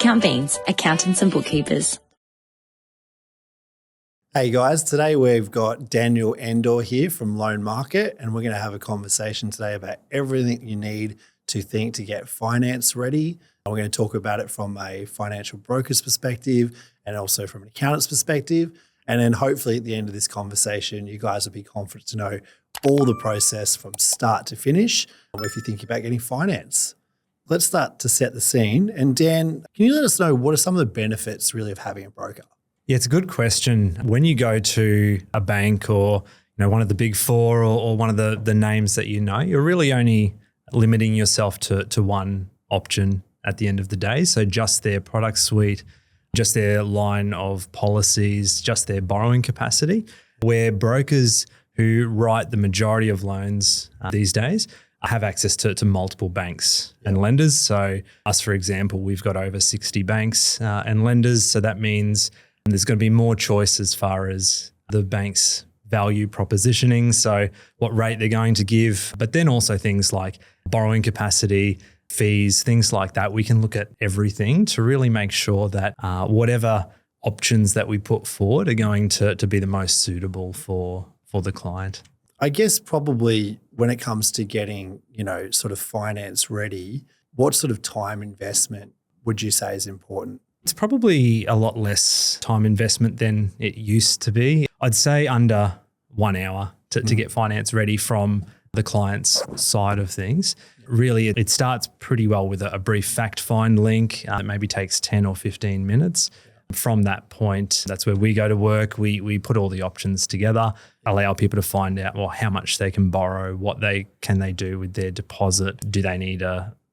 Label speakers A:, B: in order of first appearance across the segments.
A: Discount Beans, accountants and bookkeepers.
B: Hey guys, today we've got Daniel Endor here from Loan Market, and we're going to have a conversation today about everything you need to think to get finance ready. We're going to talk about it from a financial broker's perspective and also from an accountant's perspective. And then hopefully at the end of this conversation, you guys will be confident to know all the process from start to finish if you're thinking about getting finance. Let's start to set the scene. And Dan, can you let us know what are some of the benefits really of having a broker?
C: Yeah, it's a good question. When you go to a bank or one of the big four or one of the names that you're really only limiting yourself to one option at the end of the day. So just their product suite, just their line of policies, just their borrowing capacity, where brokers who write the majority of loans these days have access to multiple banks and lenders. So us, for example, we've got over 60 banks and lenders. So that means there's going to be more choice as far as the bank's value propositioning. So what rate they're going to give, but then also things like borrowing capacity, fees, things like that. We can look at everything to really make sure that whatever options that we put forward are going to be the most suitable for the client.
B: I guess probably when it comes to getting, sort of finance ready, what sort of time investment would you say is important?
C: It's probably a lot less time investment than it used to be. I'd say under 1 hour to get finance ready from the client's side of things. Really, it starts pretty well with a brief fact find link. It maybe takes 10 or 15 minutes. From that point, that's where we go to work. We put all the options together, allow people to find out how much they can borrow, what they do with their deposit. Do they need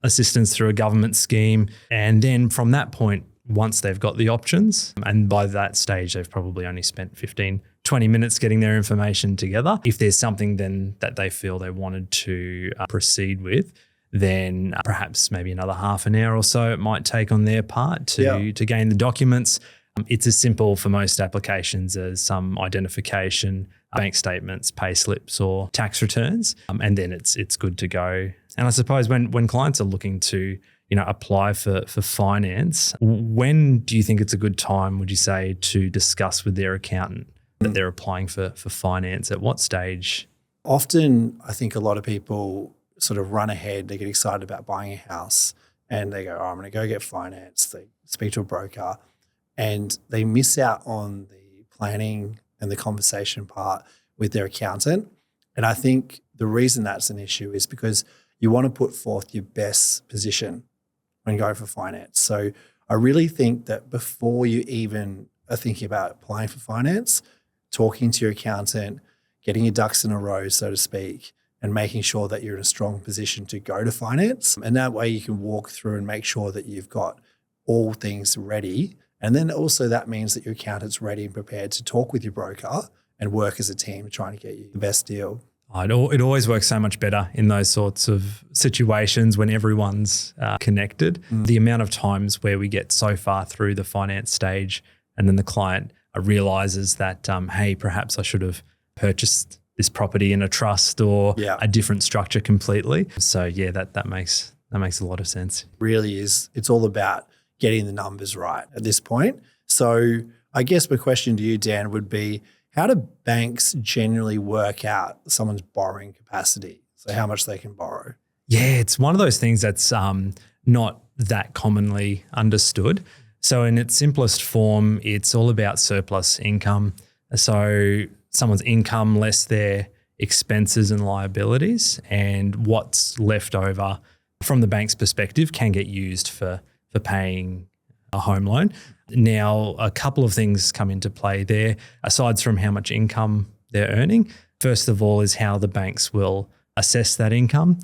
C: assistance through a government scheme? And then from that point, once they've got the options, and by that stage, they've probably only spent 15, 20 minutes getting their information together. If there's something then that they feel they wanted to proceed with, then perhaps maybe another half an hour or so it might take on their part to gain the documents. It's as simple for most applications as some identification, bank statements, pay slips or tax returns, and then it's good to go. And I suppose when clients are looking to apply for finance, when do you think it's a good time, would you say, to discuss with their accountant that they're applying for finance? At what stage?
B: Often I think a lot of people sort of run ahead, they get excited about buying a house and they go, I'm going to go get finance. They speak to a broker and they miss out on the planning and the conversation part with their accountant. And I think the reason that's an issue is because you want to put forth your best position when going for finance. So I really think that before you even are thinking about applying for finance, talking to your accountant, getting your ducks in a row, so to speak, and making sure that you're in a strong position to go to finance. And that way you can walk through and make sure that you've got all things ready. And then also that means that your accountant's ready and prepared to talk with your broker and work as a team trying to get you the best deal.
C: It always works so much better in those sorts of situations when everyone's connected. The amount of times where we get so far through the finance stage and then the client realizes that, hey, perhaps I should have purchased this property in a trust or a different structure completely. So that makes a lot of sense.
B: Really is. It's all about getting the numbers right at this point. So I guess my question to you, Dan, would be, how do banks generally work out someone's borrowing capacity? So how much they can borrow?
C: Yeah, it's one of those things that's not that commonly understood. So in its simplest form, it's all about surplus income. So someone's income less their expenses and liabilities, and what's left over from the bank's perspective can get used for paying a home loan. Now, a couple of things come into play there, aside from how much income they're earning. First of all is how the banks will assess that income.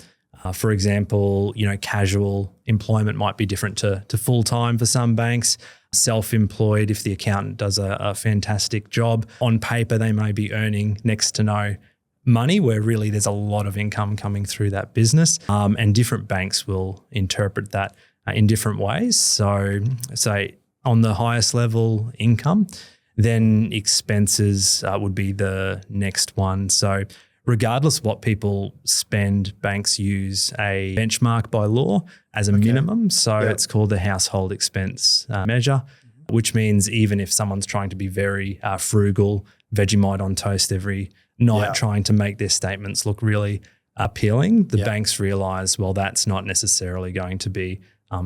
C: For example, casual employment might be different to full-time for some banks. Self-employed, if the accountant does a fantastic job, on paper they may be earning next to no money, where really there's a lot of income coming through that business. And different banks will interpret that in different ways. So say on the highest level income, then expenses would be the next one. So regardless what people spend, banks use a benchmark by law as a minimum. So it's called the household expense measure, which means even if someone's trying to be very frugal, Vegemite on toast every night, trying to make their statements look really appealing, the banks realize, well, that's not necessarily going to be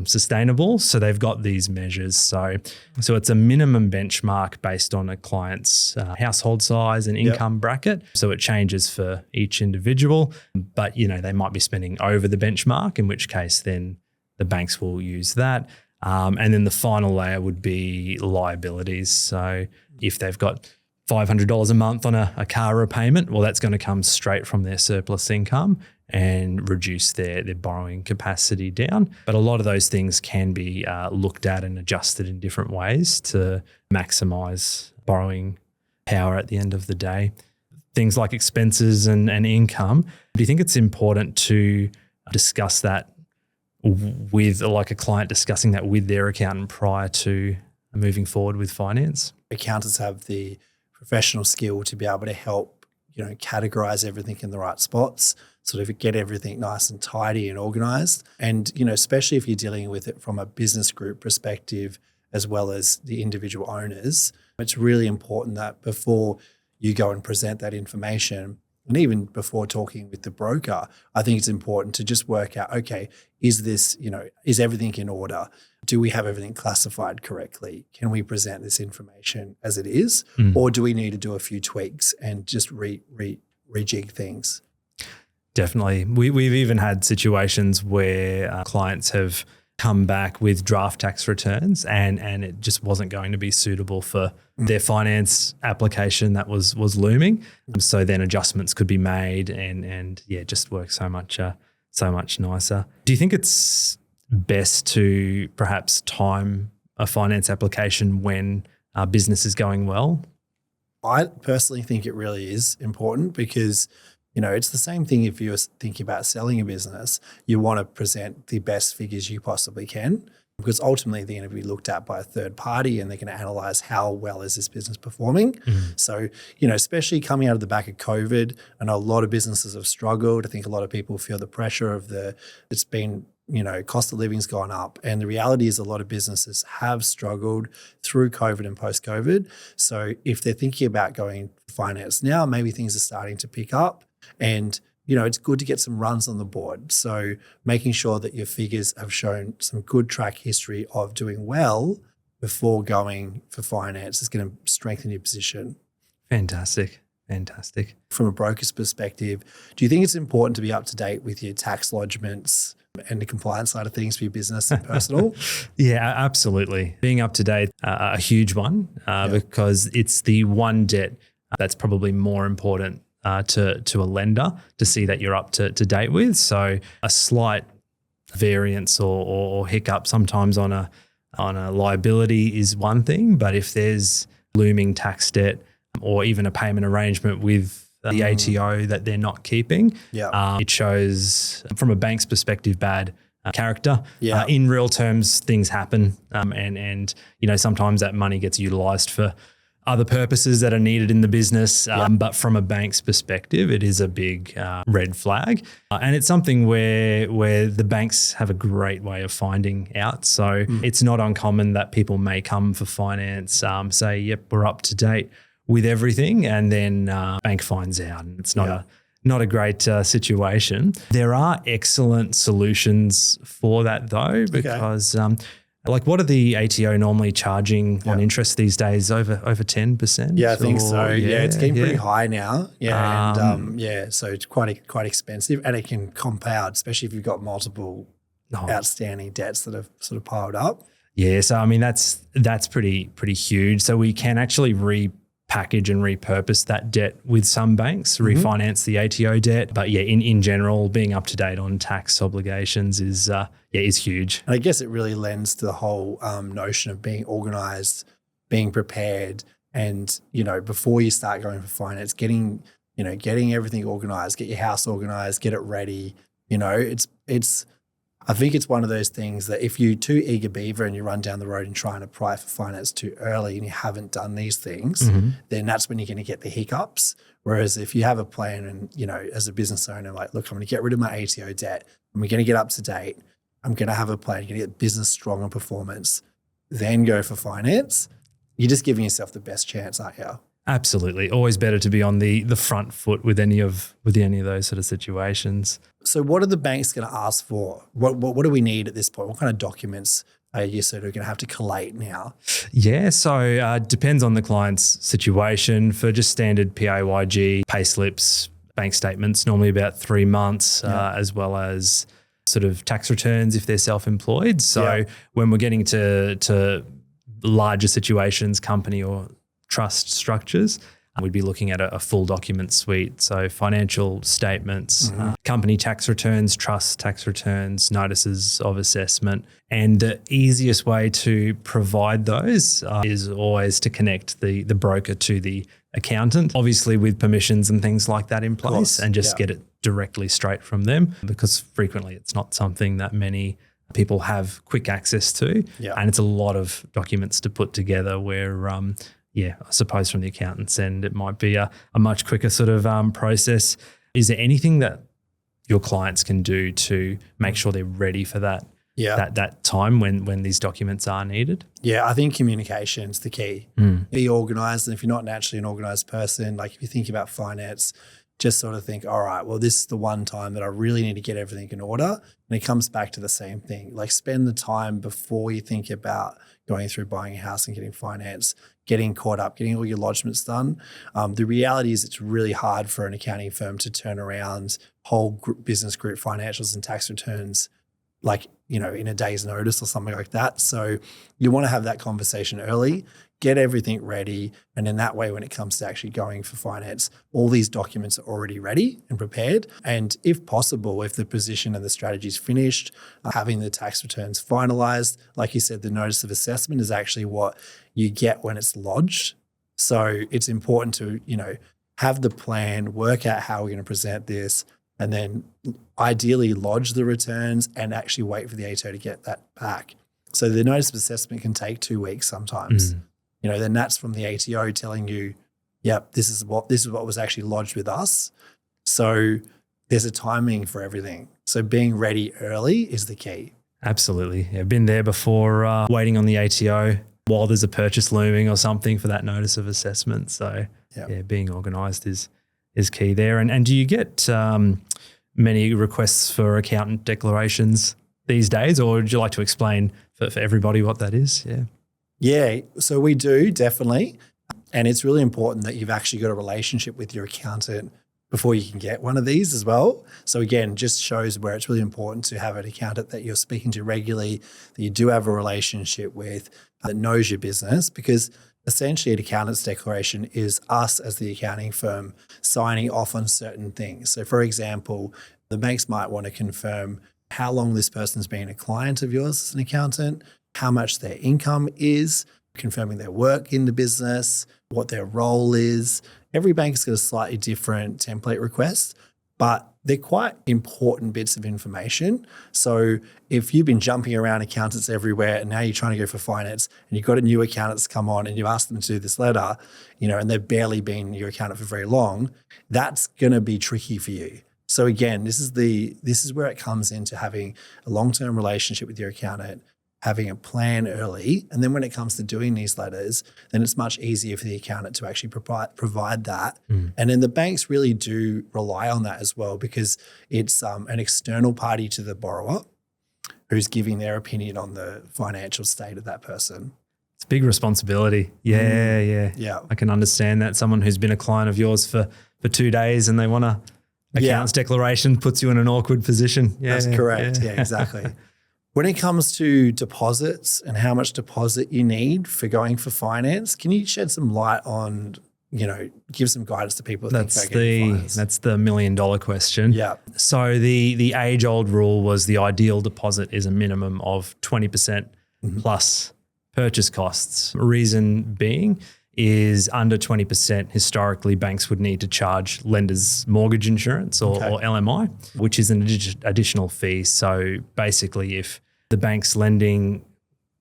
C: sustainable. So they've got these measures. So it's a minimum benchmark based on a client's household size and income bracket. So it changes for each individual, but they might be spending over the benchmark, in which case then the banks will use that. And then the final layer would be liabilities. So if they've got $500 a month on a car repayment, well, that's going to come straight from their surplus income and reduce their borrowing capacity down. But a lot of those things can be looked at and adjusted in different ways to maximize borrowing power at the end of the day. Things like expenses and income. Do you think it's important to discuss that with like a client discussing that with their accountant prior to moving forward with finance?
B: Accountants have the professional skill to be able to help, categorize everything in the right spots, sort of get everything nice and tidy and organized. And, especially if you're dealing with it from a business group perspective as well as the individual owners, it's really important that before you go and present that information, and even before talking with the broker, I think it's important to just work out, okay, is this, is everything in order? Do we have everything classified correctly? Can we present this information as it is? Or do we need to do a few tweaks and just rejig things?
C: Definitely. We've even had situations where clients have come back with draft tax returns and it just wasn't going to be suitable for their finance application that was looming. So then adjustments could be made and it just works so much nicer. Do you think it's best to perhaps time a finance application when our business is going well?
B: I personally think it really is important because it's the same thing if you're thinking about selling a business. You want to present the best figures you possibly can because ultimately they're going to be looked at by a third party and they're going to analyze how well is this business performing. So, especially coming out of the back of COVID, and a lot of businesses have struggled. I think a lot of people feel the pressure of it's been, cost of living's gone up. And the reality is a lot of businesses have struggled through COVID and post-COVID. So if they're thinking about going finance now, maybe things are starting to pick up. And, it's good to get some runs on the board. So making sure that your figures have shown some good track history of doing well before going for finance is going to strengthen your position.
C: Fantastic.
B: From a broker's perspective, do you think it's important to be up to date with your tax lodgements and the compliance side of things for your business and personal?
C: Yeah, absolutely. Being up to date, a huge one because it's the one debt that's probably more important to a lender to see that you're up to date with. So a slight variance or hiccup sometimes on a liability is one thing, but if there's looming tax debt or even a payment arrangement with the ATO that they're not keeping, it shows from a bank's perspective bad character. In real terms, things happen and sometimes that money gets utilised for other purposes that are needed in the business. But from a bank's perspective, it is a big red flag. And it's something where the banks have a great way of finding out. So it's not uncommon that people may come for finance, say, yep, we're up to date with everything. And then bank finds out and it's not a great situation. There are excellent solutions for that though, because what are the ATO normally charging on interest these days? Over 10%?
B: Yeah, I think so. Yeah, it's getting pretty high now. Yeah, so it's quite expensive, and it can compound, especially if you've got multiple outstanding debts that have sort of piled up.
C: Yeah, so I mean that's pretty huge. So we can actually repackage and repurpose that debt with some banks, refinance the ATO debt. But yeah, in general, being up to date on tax obligations is huge.
B: And I guess it really lends to the whole notion of being organised, being prepared, and before you start going for finance, getting everything organised, get your house organised, get it ready. It's I think it's one of those things that if you're too eager beaver and you run down the road and try and apply for finance too early and you haven't done these things, then that's when you're going to get the hiccups. Whereas if you have a plan and, as a business owner, like, look, I'm going to get rid of my ATO debt. I'm going to get up to date. I'm going to have a plan. You're going to get business strong on performance, then go for finance. You're just giving yourself the best chance, aren't you?
C: Absolutely. Always better to be on the front foot with any of those sort of situations.
B: So what are the banks going to ask for? What do we need at this point? What kind of documents are you sort of going to have to collate now?
C: Yeah, so depends on the client's situation. For just standard PAYG, pay slips, bank statements, normally about 3 months, as well as sort of tax returns if they're self-employed. So when we're getting to larger situations, company or trust structures, we'd be looking at a full document suite. So financial statements, company tax returns, trust tax returns, notices of assessment. And the easiest way to provide those is always to connect the broker to the accountant, obviously with permissions and things like that in place, and just get it directly straight from them, because frequently it's not something that many people have quick access to. And it's a lot of documents to put together where I suppose from the accountant's end, it might be a much quicker sort of process. Is there anything that your clients can do to make sure they're ready for that time when these documents are needed? Yeah,
B: I think communication's the key. Be organised. And if you're not naturally an organised person, like if you think about finance, just sort of think, all right, well, this is the one time that I really need to get everything in order. And it comes back to the same thing. Like spend the time before you think about going through buying a house and getting finance, getting caught up, getting all your lodgements done. The reality is it's really hard for an accounting firm to turn around whole business group financials and tax returns like, in a day's notice or something like that. So you want to have that conversation early, get everything ready. And then that way, when it comes to actually going for finance, all these documents are already ready and prepared. And if possible, if the position and the strategy is finished, having the tax returns finalized, like you said, the notice of assessment is actually what you get when it's lodged. So it's important to, have the plan, work out how we're going to present this, and then ideally lodge the returns and actually wait for the ATO to get that back. So the notice of assessment can take 2 weeks sometimes. Then that's from the ATO telling you, yep, this is what was actually lodged with us. So there's a timing for everything. So being ready early is the key.
C: Absolutely. Yeah, been there before, waiting on the ATO while there's a purchase looming or something for that notice of assessment. So being organised is key there. And do you get many requests for accountant declarations these days, or would you like to explain for everybody what that is?
B: Yeah, so we do, definitely. And it's really important that you've actually got a relationship with your accountant before you can get one of these as well. So again, just shows where it's really important to have an accountant that you're speaking to regularly, that you do have a relationship with, that knows your business, because essentially an accountant's declaration is us as the accounting firm signing off on certain things. So for example, the banks might want to confirm how long this person's been a client of yours as an accountant, how much their income is, confirming their work in the business, what their role is. Every bank's got a slightly different template request, but they're quite important bits of information. So if you've been jumping around accountants everywhere and now you're trying to go for finance and you've got a new accountant that's come on and you've asked them to do this letter, and they've barely been your accountant for very long, that's going to be tricky for you. So again, this is where it comes into having a long-term relationship with your accountant, having a plan early. And then when it comes to doing these letters, then it's much easier for the accountant to actually provide that. And then the banks really do rely on that as well, because it's an external party to the borrower who's giving their opinion on the financial state of that person.
C: It's a big responsibility. Yeah. I can understand that. Someone who's been a client of yours for 2 days and they want a accountant's declaration puts you in an awkward position.
B: That's correct. Yeah, exactly. When it comes to deposits and how much deposit you need for going for finance, can you shed some light on, give some guidance to people?
C: That's the $1 million question.
B: Yeah.
C: So the age-old rule was the ideal deposit is a minimum of 20% plus purchase costs. Reason being, is under 20%. Historically, banks would need to charge lenders mortgage insurance or LMI, which is an additional fee. So basically, if the bank's lending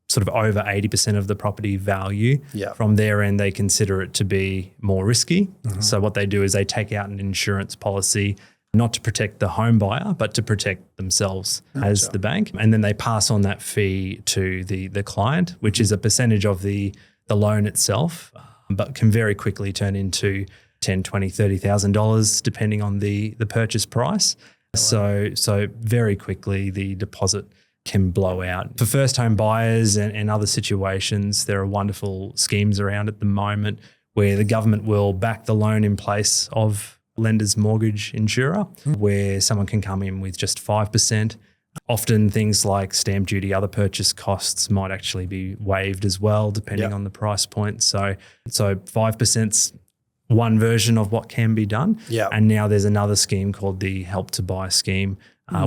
C: sort of over 80% of the property value, from their end, they consider it to be more risky. So what they do is they take out an insurance policy, not to protect the home buyer, but to protect themselves as the bank. And then they pass on that fee to the client, which is a percentage of the loan itself, but can very quickly turn into $10,000, $20,000, $30,000 depending on the purchase price. So very quickly the deposit can blow out. For first home buyers and other situations, there are wonderful schemes around at the moment where the government will back the loan in place of lender's mortgage insurer, where someone can come in with just 5%. Often things like stamp duty, other purchase costs might actually be waived as well, depending on the price point. So 5%'s one version of what can be done. And now there's another scheme called the Help to Buy scheme,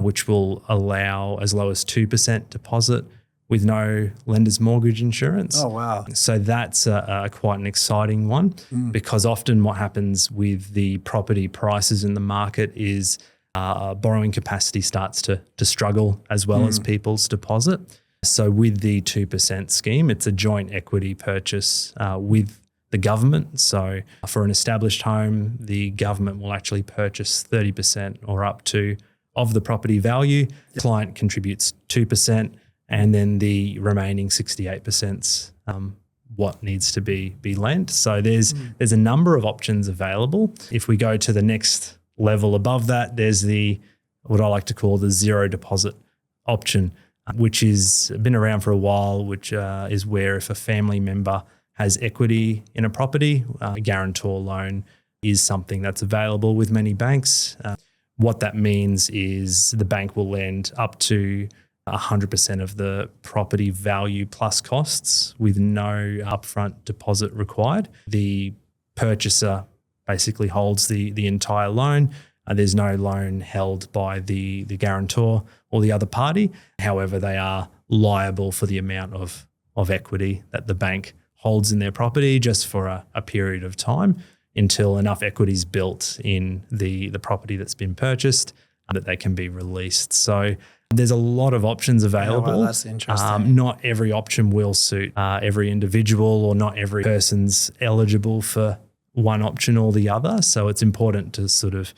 C: which will allow as low as 2% deposit with no lender's mortgage insurance.
B: Oh, wow.
C: So that's quite an exciting one because often what happens with the property prices in the market is borrowing capacity starts to struggle as well as people's deposit. So with the 2% scheme, it's a joint equity purchase with the government. So for an established home, the government will actually purchase 30% or up to of the property value. The client contributes 2%. And then the remaining 68%'s what needs to be lent. So there's a number of options available. If we go to the next level above that, there's what I like to call the zero deposit option, which has been around for a while, which is where if a family member has equity in a property, a guarantor loan is something that's available with many banks. What that means is the bank will lend up to 100% of the property value plus costs with no upfront deposit required. The purchaser basically holds the entire loan. There's no loan held by the guarantor or the other party. However, they are liable for the amount of equity that the bank holds in their property just for a period of time until enough equity is built in the property that's been purchased that they can be released. So there's a lot of options available.
B: Oh, wow, that's interesting.
C: Not every option will suit every individual, or not every person's eligible for one option or the other. So it's important to sort of,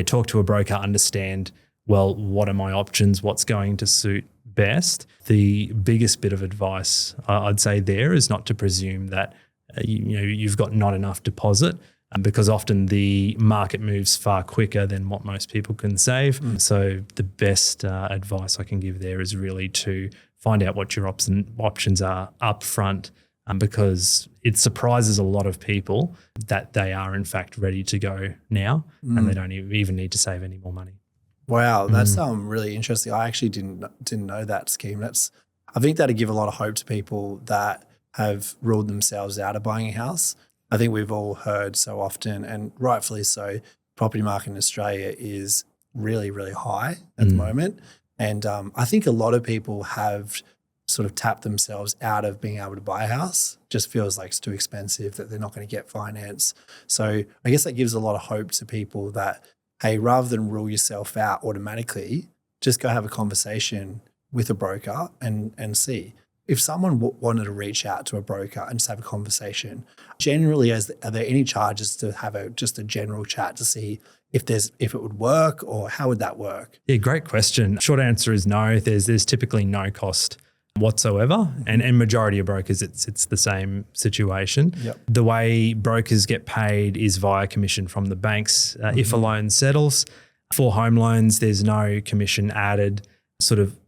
C: talk to a broker, understand, well, what are my options? What's going to suit best? The biggest bit of advice I'd say there is not to presume that you've got not enough deposit, because often the market moves far quicker than what most people can save. So the best advice I can give there is really to find out what your options are up front, because it surprises a lot of people that they are in fact ready to go now and they don't even need to save any more money.
B: Wow, that's really interesting. I actually didn't know that scheme. I think that'd give a lot of hope to people that have ruled themselves out of buying a house. I think we've all heard so often, and rightfully so, property market in Australia is really, really high at the moment. And I think a lot of people have sort of tapped themselves out of being able to buy a house. Just feels like it's too expensive, that they're not going to get finance. So I guess that gives a lot of hope to people that, hey, rather than rule yourself out automatically, just go have a conversation with a broker and see. If someone wanted to reach out to a broker and just have a conversation, generally, are there any charges to have just a general chat to see if it would work, or how would that work?
C: Yeah, great question. Short answer is no. There's typically no cost whatsoever, and majority of brokers it's the same situation. The way brokers get paid is via commission from the banks if a loan settles. For home loans, there's no commission added sort of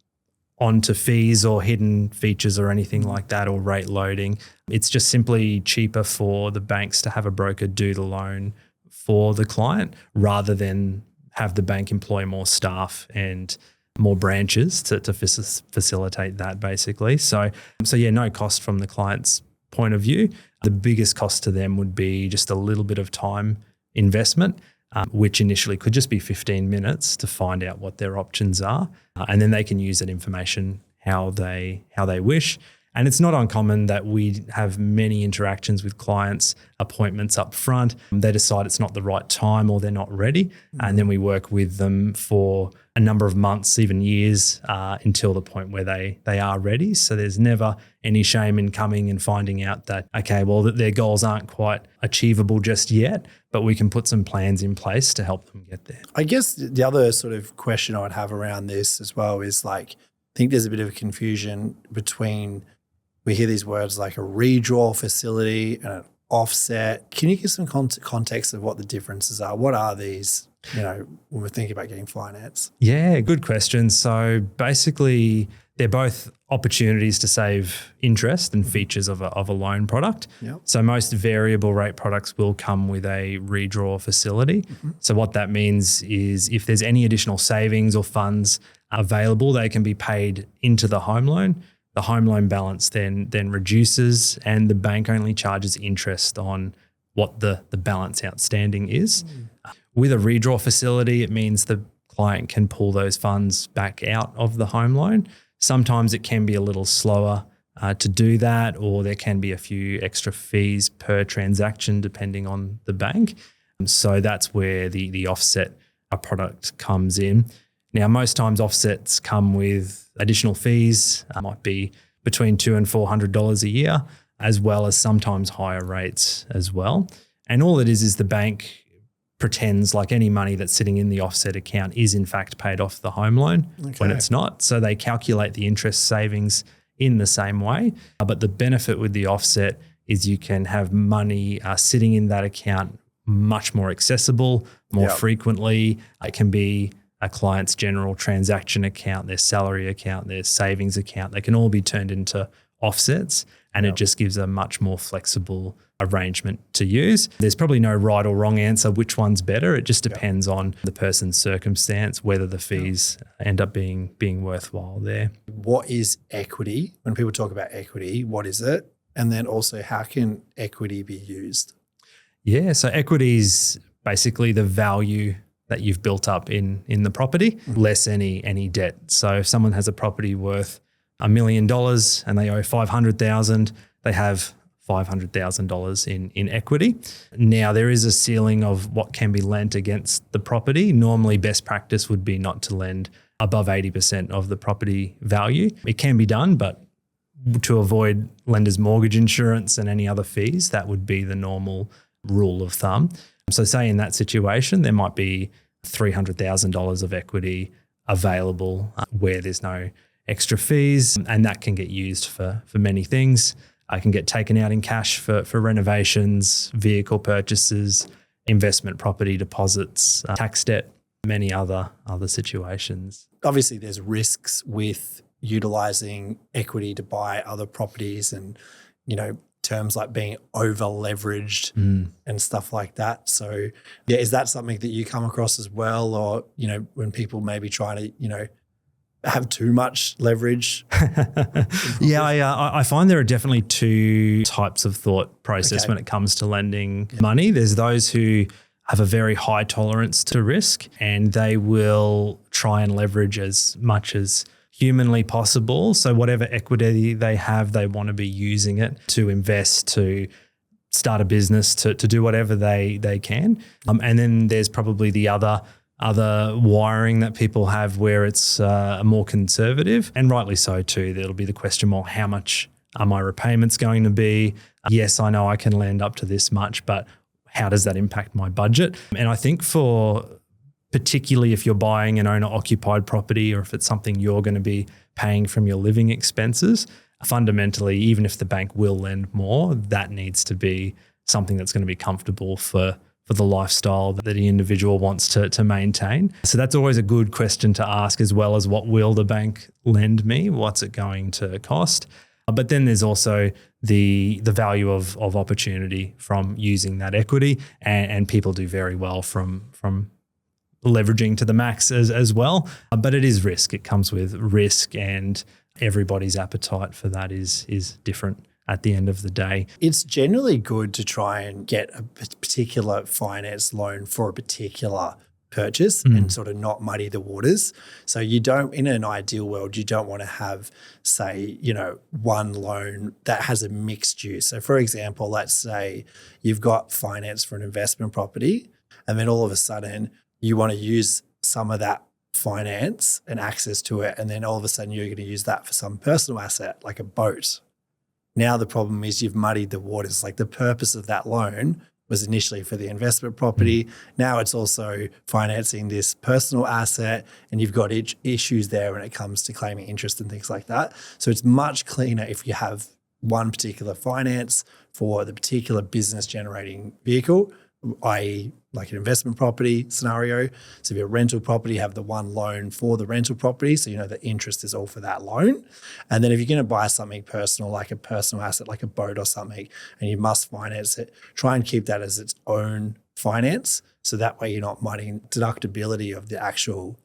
C: onto fees or hidden features or anything like that, or rate loading. It's just simply cheaper for the banks to have a broker do the loan for the client rather than have the bank employ more staff and more branches to facilitate that basically. So yeah, no cost from the client's point of view. The biggest cost to them would be just a little bit of time investment, which initially could just be 15 minutes to find out what their options are. And then they can use that information how they wish. And it's not uncommon that we have many interactions with clients, appointments up front. They decide it's not the right time or they're not ready. And then we work with them for a number of months, even years, until the point where they are ready. So there's never any shame in coming and finding out that, okay, well, that their goals aren't quite achievable just yet, but we can put some plans in place to help them get there.
B: I guess the other sort of question I would have around this as well is like, I think there's a bit of a confusion between, we hear these words like a redraw facility and an offset. Can you give some context of what the differences are? What are these, when we're thinking about getting finance?
C: Yeah, good question. So basically, they're both opportunities to save interest and features of a loan product.
B: Yep.
C: So most variable rate products will come with a redraw facility. So what that means is if there's any additional savings or funds available, they can be paid into the home loan. The home loan balance then reduces, and the bank only charges interest on what the balance outstanding is. With a redraw facility, it means the client can pull those funds back out of the home loan. Sometimes it can be a little slower to do that, or there can be a few extra fees per transaction depending on the bank. So that's where the offset product comes in. Now, most times offsets come with additional fees, might be between $200 and $400 a year, as well as sometimes higher rates as well. And all it is the bank pretends like any money that's sitting in the offset account is in fact paid off the home loan when it's not. So they calculate the interest savings in the same way. But the benefit with the offset is you can have money sitting in that account much more accessible, more frequently. It can be a client's general transaction account, their salary account, their savings account. They can all be turned into offsets, and it just gives a much more flexible arrangement to use. There's probably no right or wrong answer which one's better. It just depends on the person's circumstance, whether the fees end up being worthwhile there.
B: What is equity? When people talk about equity, what is it? And then also, how can equity be used?
C: Yeah, so equity is basically the value that you've built up in the property, less any debt. So if someone has a property worth $1 million and they owe $500,000, they have $500,000 in equity. Now, there is a ceiling of what can be lent against the property. Normally, best practice would be not to lend above 80% of the property value. It can be done, but to avoid lenders' mortgage insurance and any other fees, that would be the normal rule of thumb. So say in that situation, there might be $300,000 of equity available where there's no extra fees, and that can get used for many things. It can get taken out in cash for renovations, vehicle purchases, investment property deposits, tax debt, many other situations.
B: Obviously, there's risks with utilizing equity to buy other properties and, terms like being over-leveraged and stuff like that. So, is that something that you come across as well? Or, when people maybe try to, have too much leverage?
C: I find there are definitely two types of thought process when it comes to lending money. There's those who have a very high tolerance to risk, and they will try and leverage as much as humanly possible. So whatever equity they have, they want to be using it to invest, to start a business, to do whatever they can. And then there's probably the other wiring that people have where it's more conservative, and rightly so too. There'll be the question, well, how much are my repayments going to be? Yes, I know I can lend up to this much, but how does that impact my budget? And I think particularly if you're buying an owner-occupied property, or if it's something you're going to be paying from your living expenses, fundamentally, even if the bank will lend more, that needs to be something that's going to be comfortable for the lifestyle that the individual wants to maintain. So that's always a good question to ask, as well as what will the bank lend me? What's it going to cost? But then there's also the value of opportunity from using that equity, and people do very well from leveraging to the max as well. But it is risk. It comes with risk, and everybody's appetite for that is different at the end of the day.
B: It's generally good to try and get a particular finance loan for a particular purchase and sort of not muddy the waters. So you don't, in an ideal world, you don't want to have, say, one loan that has a mixed use. So for example, let's say you've got finance for an investment property, and then all of a sudden you want to use some of that finance and access to it, and then all of a sudden you're going to use that for some personal asset like a boat. Now the problem is you've muddied the waters. Like the purpose of that loan was initially for the investment property. Now it's also financing this personal asset, and you've got issues there when it comes to claiming interest and things like that. So it's much cleaner if you have one particular finance for the particular business generating vehicle, i.e. like an investment property scenario. So if you're a rental property, you have the one loan for the rental property, so the interest is all for that loan. And then if you're going to buy something personal, like a personal asset, like a boat or something, and you must finance it, try and keep that as its own finance. So that way you're not muddying deductibility of the actual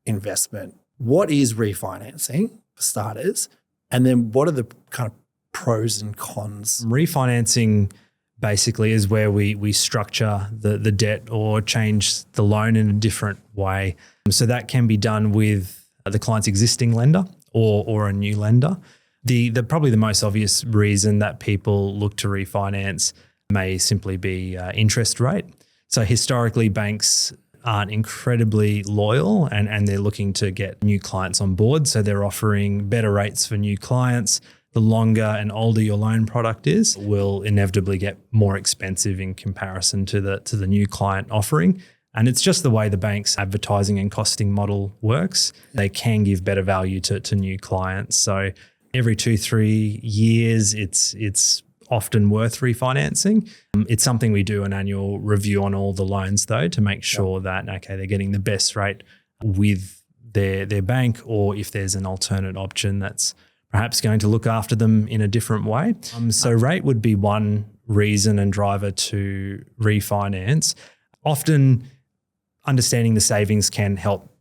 B: investment. What is refinancing, for starters? And then what are the kind of pros and cons?
C: Refinancing basically is where we structure the debt or change the loan in a different way. So that can be done with the client's existing lender or a new lender. The probably the most obvious reason that people look to refinance may simply be interest rate. So historically, banks aren't incredibly loyal and they're looking to get new clients on board. So they're offering better rates for new clients. The longer and older your loan product is, will inevitably get more expensive in comparison to the new client offering. And it's just the way the bank's advertising and costing model works. They can give better value to new clients. So every 2-3 years, it's often worth refinancing. It's something we do an annual review on all the loans though, to make sure that, okay, they're getting the best rate with their bank, or if there's an alternate option that's perhaps going to look after them in a different way. So rate would be one reason and driver to refinance. Often understanding the savings can help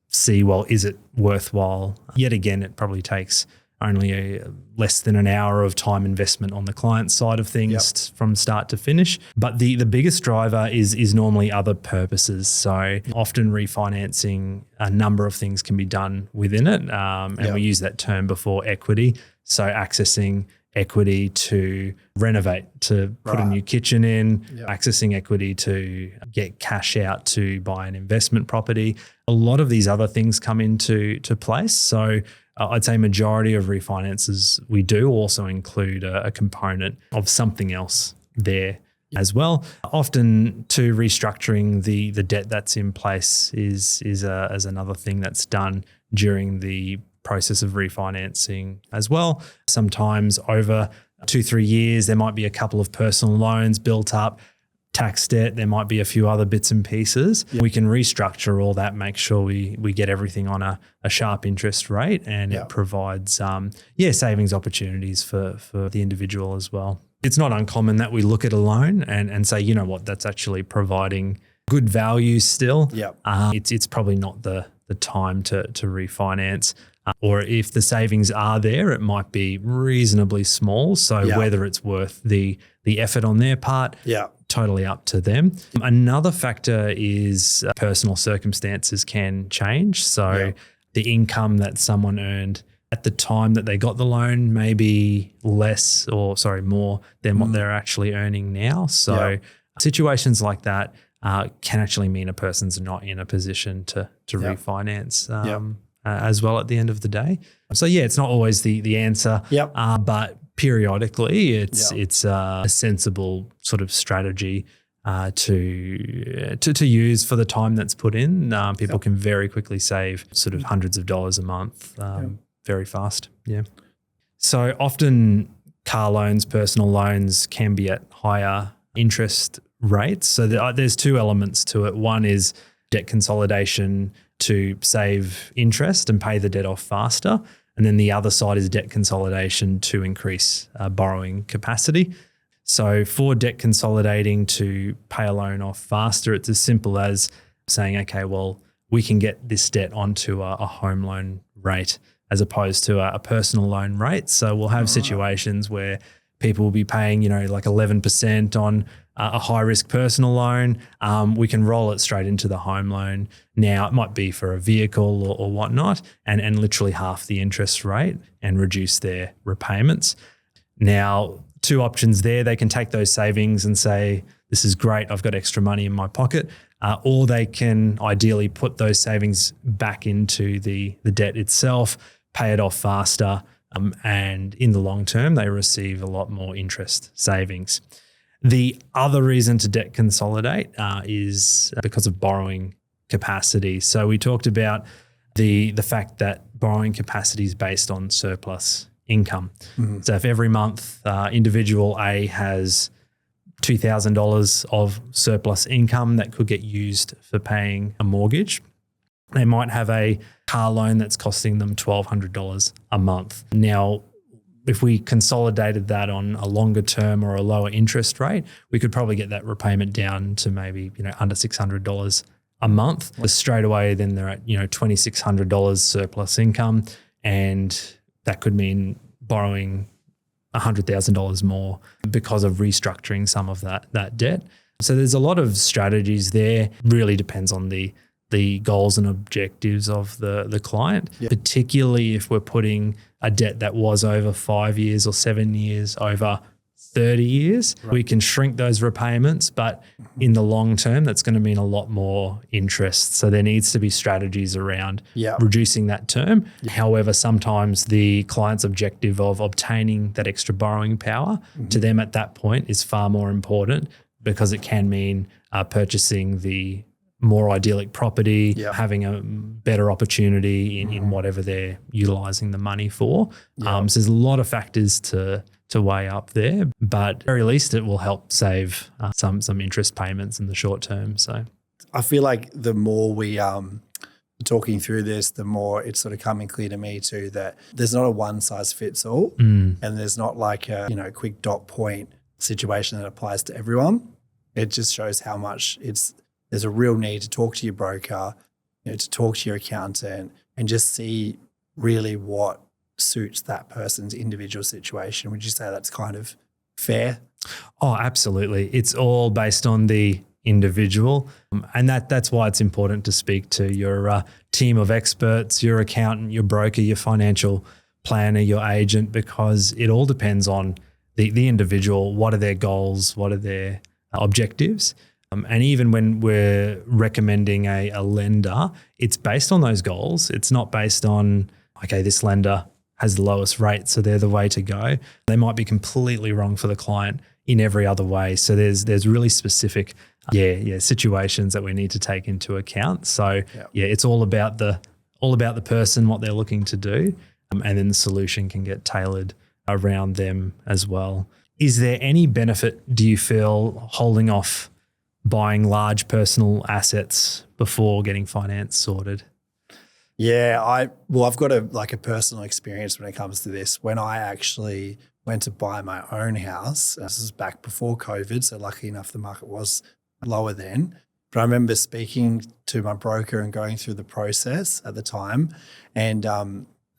C: see, well, is it worthwhile? Yet again, it probably takes only less than an hour of time investment on the client side of things from start to finish. But the biggest driver is normally other purposes. So often refinancing, a number of things can be done within it. And we use that term before equity. So accessing equity to renovate, to put a new kitchen in, accessing equity to get cash out to buy an investment property. A lot of these other things come into place. So I'd say majority of refinances we do also include a component of something else there as well. Often too, restructuring the debt that's in place is as another thing that's done during the process of refinancing as well. Sometimes over 2-3 years, there might be a couple of personal loans built up, tax debt, there might be a few other bits and pieces. We can restructure all that, make sure we get everything on a sharp interest rate, and it provides savings opportunities for the individual as well. It's not uncommon that we look at a loan and say, you know what, that's actually providing good value still. It's probably not the time to refinance. Or if the savings are there, it might be reasonably small. So whether it's worth the effort on their part, totally up to them. Another factor is personal circumstances can change. So the income that someone earned at the time that they got the loan may be more than what they're actually earning now. So situations like that can actually mean a person's not in a position to refinance as well at the end of the day. So it's not always the answer, but periodically it's a sensible sort of strategy to use for the time that's put in. People can very quickly save sort of hundreds of dollars a month very fast. So often car loans, personal loans can be at higher interest rates. So there's two elements to it. One is debt consolidation to save interest and pay the debt off faster. And then the other side is debt consolidation to increase borrowing capacity. So for debt consolidating to pay a loan off faster, it's as simple as saying, okay, well, we can get this debt onto a home loan rate as opposed to a personal loan rate. So we'll have situations where people will be paying, like 11% on a high-risk personal loan, we can roll it straight into the home loan. Now, it might be for a vehicle or whatnot, and literally half the interest rate and reduce their repayments. Now, two options there. They can take those savings and say, this is great, I've got extra money in my pocket. Or they can ideally put those savings back into the debt itself, pay it off faster, and in the long term, they receive a lot more interest savings. The other reason to debt consolidate is because of borrowing capacity. So we talked about the fact that borrowing capacity is based on surplus income. Mm-hmm. So if every month individual A has $2,000 of surplus income that could get used for paying a mortgage, they might have a car loan that's costing them $1,200 a month. Now, if we consolidated that on a longer term or a lower interest rate, we could probably get that repayment down to maybe under $600 a month. But straight away, then they're at $2,600 surplus income, and that could mean borrowing $100,000 more because of restructuring some of that debt. So there's a lot of strategies there. Really depends on the goals and objectives of the client, particularly if we're putting a debt that was over 5 years or 7 years over 30 years. Right. We can shrink those repayments, but in the long term, that's going to mean a lot more interest. So there needs to be strategies around reducing that term. However, sometimes the client's objective of obtaining that extra borrowing power to them at that point is far more important, because it can mean purchasing the more idyllic property, having a better opportunity in whatever they're utilising the money for. So there's a lot of factors to weigh up there, but at the very least it will help save some interest payments in the short term. So
B: I feel like the more we talking through this, the more it's sort of coming clear to me too that there's not a one size fits all, and there's not like a quick dot point situation that applies to everyone. It just shows how much there's a real need to talk to your broker, to talk to your accountant, and just see really what suits that person's individual situation. Would you say that's kind of fair?
C: Oh, absolutely. It's all based on the individual, and that's why it's important to speak to your team of experts, your accountant, your broker, your financial planner, your agent, because it all depends on the individual. What are their goals? What are their objectives? And even when we're recommending a lender, it's based on those goals. It's not based on, okay, this lender has the lowest rate, so they're the way to go. They might be completely wrong for the client in every other way. So there's really specific situations that we need to take into account. So it's all about the person, what they're looking to do, and then the solution can get tailored around them as well. Is there any benefit, do you feel, holding off buying large personal assets before getting finance sorted?
B: Yeah, I've got a personal experience when it comes to this. When I actually went to buy my own house, this is back before COVID, so lucky enough the market was lower then. But I remember speaking to my broker and going through the process at the time, and I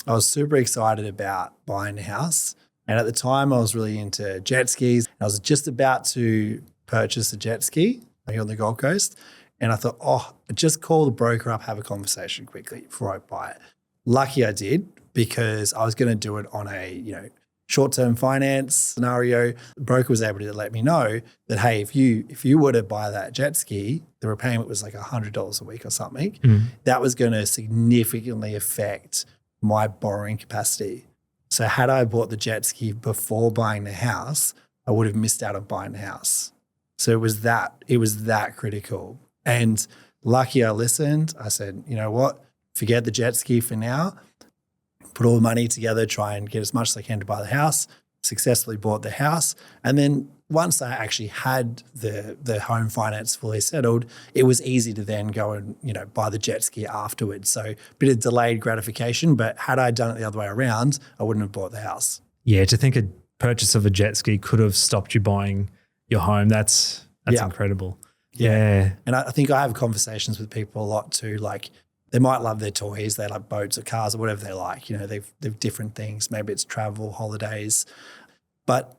B: was super excited about buying a house. And at the time I was really into jet skis. I was just about to purchase a jet ski here on the Gold Coast. And I thought, just call the broker up, have a conversation quickly before I buy it. Lucky I did, because I was going to do it on a, short-term finance scenario. The broker was able to let me know that, hey, if you were to buy that jet ski, the repayment was like $100 a week or something. That was going to significantly affect my borrowing capacity. So had I bought the jet ski before buying the house, I would have missed out on buying the house. So it was that critical. And lucky I listened. I said, you know what, forget the jet ski for now. Put all the money together, try and get as much as I can to buy the house. Successfully bought the house. And then once I actually had the home finance fully settled, it was easy to then go and, buy the jet ski afterwards. So a bit of delayed gratification, but had I done it the other way around, I wouldn't have bought the house.
C: Yeah, to think a purchase of a jet ski could have stopped you buying your home, that's incredible. Yeah.
B: And I think I have conversations with people a lot too, like they might love their toys, they like boats or cars or whatever they like. They've different things. Maybe it's travel, holidays. But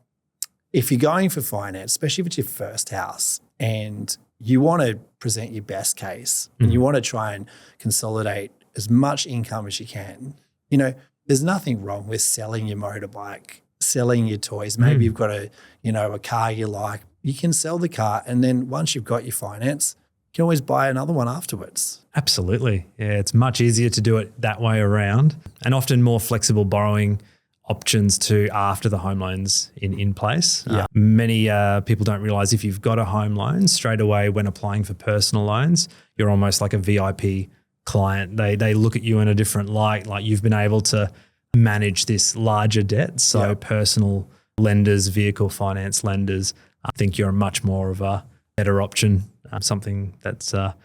B: if you're going for finance, especially if it's your first house and you want to present your best case and you want to try and consolidate as much income as you can, there's nothing wrong with selling your motorbike, selling your toys. Maybe you've got a car you like. You can sell the car, and then once you've got your finance, you can always buy another one afterwards.
C: Absolutely. Yeah, it's much easier to do it that way around, and often more flexible borrowing options too after the home loan's in place.
B: Yeah.
C: Many people don't realise if you've got a home loan, straight away when applying for personal loans, you're almost like a VIP client. They look at you in a different light, like you've been able to manage this larger debt. So personal lenders, vehicle finance lenders, I think you're much more of a better option, something that's a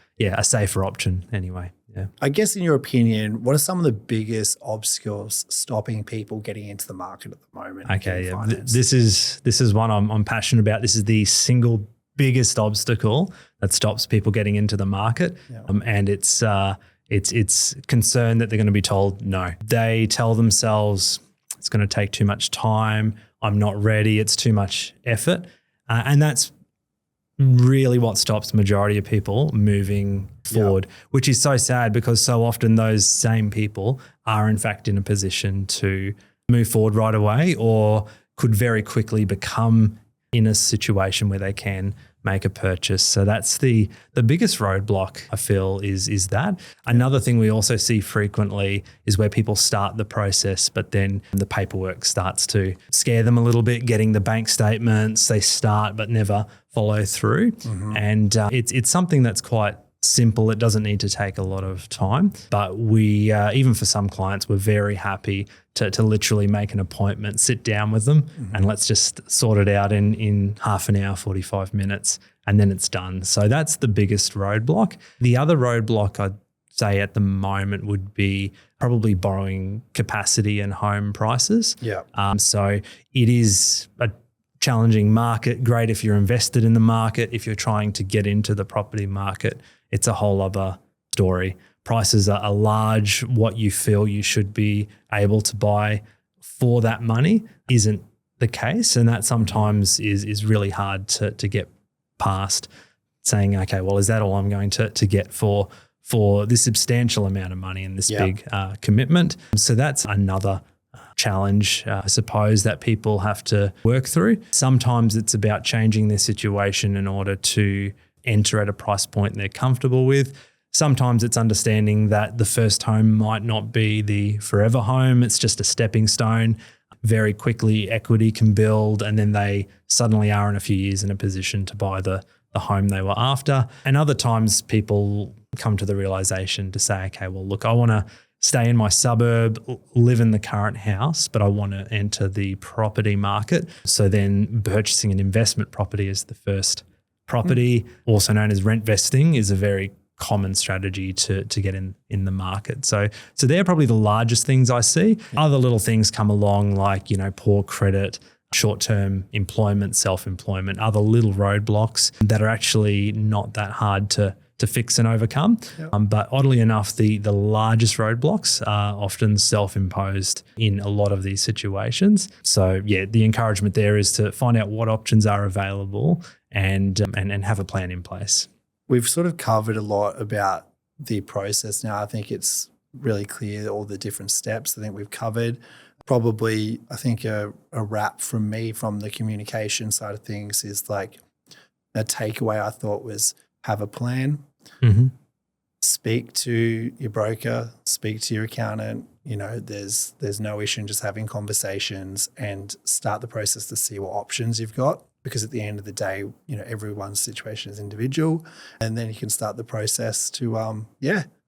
C: safer option anyway. Yeah.
B: I guess in your opinion, what are some of the biggest obstacles stopping people getting into the market at the moment?
C: Okay, yeah. This is one I'm passionate about. This is the single biggest obstacle that stops people getting into the market, and it's concern that they're going to be told no. They tell themselves it's going to take too much time. I'm not ready. It's too much effort, and that's really what stops the majority of people moving forward, which is so sad because so often those same people are in fact in a position to move forward right away or could very quickly become in a situation where they can make a purchase. So that's the biggest roadblock, I feel, is that. Another thing we also see frequently is where people start the process, but then the paperwork starts to scare them a little bit, getting the bank statements, they start but never follow through. And it's something that's quite simple. It doesn't need to take a lot of time, but we, even for some clients, we're very happy to literally make an appointment, sit down with them and let's just sort it out in half an hour, 45 minutes, and then it's done. So that's the biggest roadblock. The other roadblock I'd say at the moment would be probably borrowing capacity and home prices. So it is a challenging market. Great if you're invested in the market. If you're trying to get into the property market, it's a whole other story. Prices are large. What you feel you should be able to buy for that money isn't the case. And that sometimes is really hard to get past, saying, okay, well, is that all I'm going to get for this substantial amount of money and this big commitment? So that's another challenge, I suppose, that people have to work through. Sometimes it's about changing their situation in order to enter at a price point they're comfortable with. Sometimes it's understanding that the first home might not be the forever home. It's just a stepping stone. Very quickly, equity can build, and then they suddenly are in a few years in a position to buy the home they were after. And other times people come to the realization to say, okay, well, look, I want to stay in my suburb, live in the current house, but I want to enter the property market. So then purchasing an investment property as the first property, also known as rentvesting, is a very common strategy to get in the market. So they're probably the largest things I see. Other little things come along like, poor credit, short-term employment, self-employment, other little roadblocks that are actually not that hard to fix and overcome. But oddly enough, the largest roadblocks are often self-imposed in a lot of these situations. So the encouragement there is to find out what options are available and have a plan in place.
B: We've sort of covered a lot about the process now. I think it's really clear all the different steps I think we've covered. Probably, I think a wrap from me from the communication side of things is like a takeaway I thought was have a plan, speak to your broker, speak to your accountant. There's no issue in just having conversations and start the process to see what options you've got. Because at the end of the day, everyone's situation is individual, and then you can start the process to,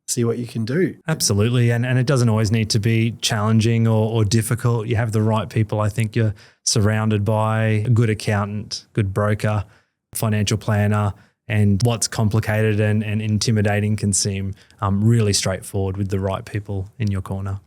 B: see what you can do.
C: Absolutely. And it doesn't always need to be challenging or difficult. You have the right people. I think you're surrounded by a good accountant, good broker, financial planner, and what's complicated and intimidating can seem really straightforward with the right people in your corner.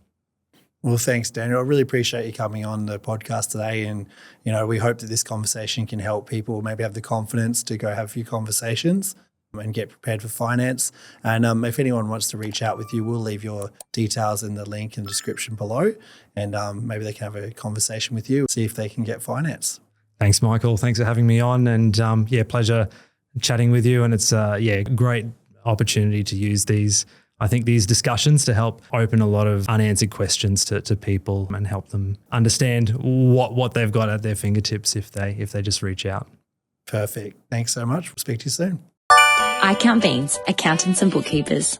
B: Well, thanks, Daniel. I really appreciate you coming on the podcast today. And, we hope that this conversation can help people maybe have the confidence to go have a few conversations and get prepared for finance. And if anyone wants to reach out with you, we'll leave your details in the link in the description below. And maybe they can have a conversation with you, see if they can get finance.
C: Thanks, Michael. Thanks for having me on. And pleasure chatting with you. And it's great opportunity to use these discussions to help open a lot of unanswered questions to people and help them understand what they've got at their fingertips if they just reach out.
B: Perfect. Thanks so much. We'll speak to you soon.
A: I Count Beans, Accountants and Bookkeepers.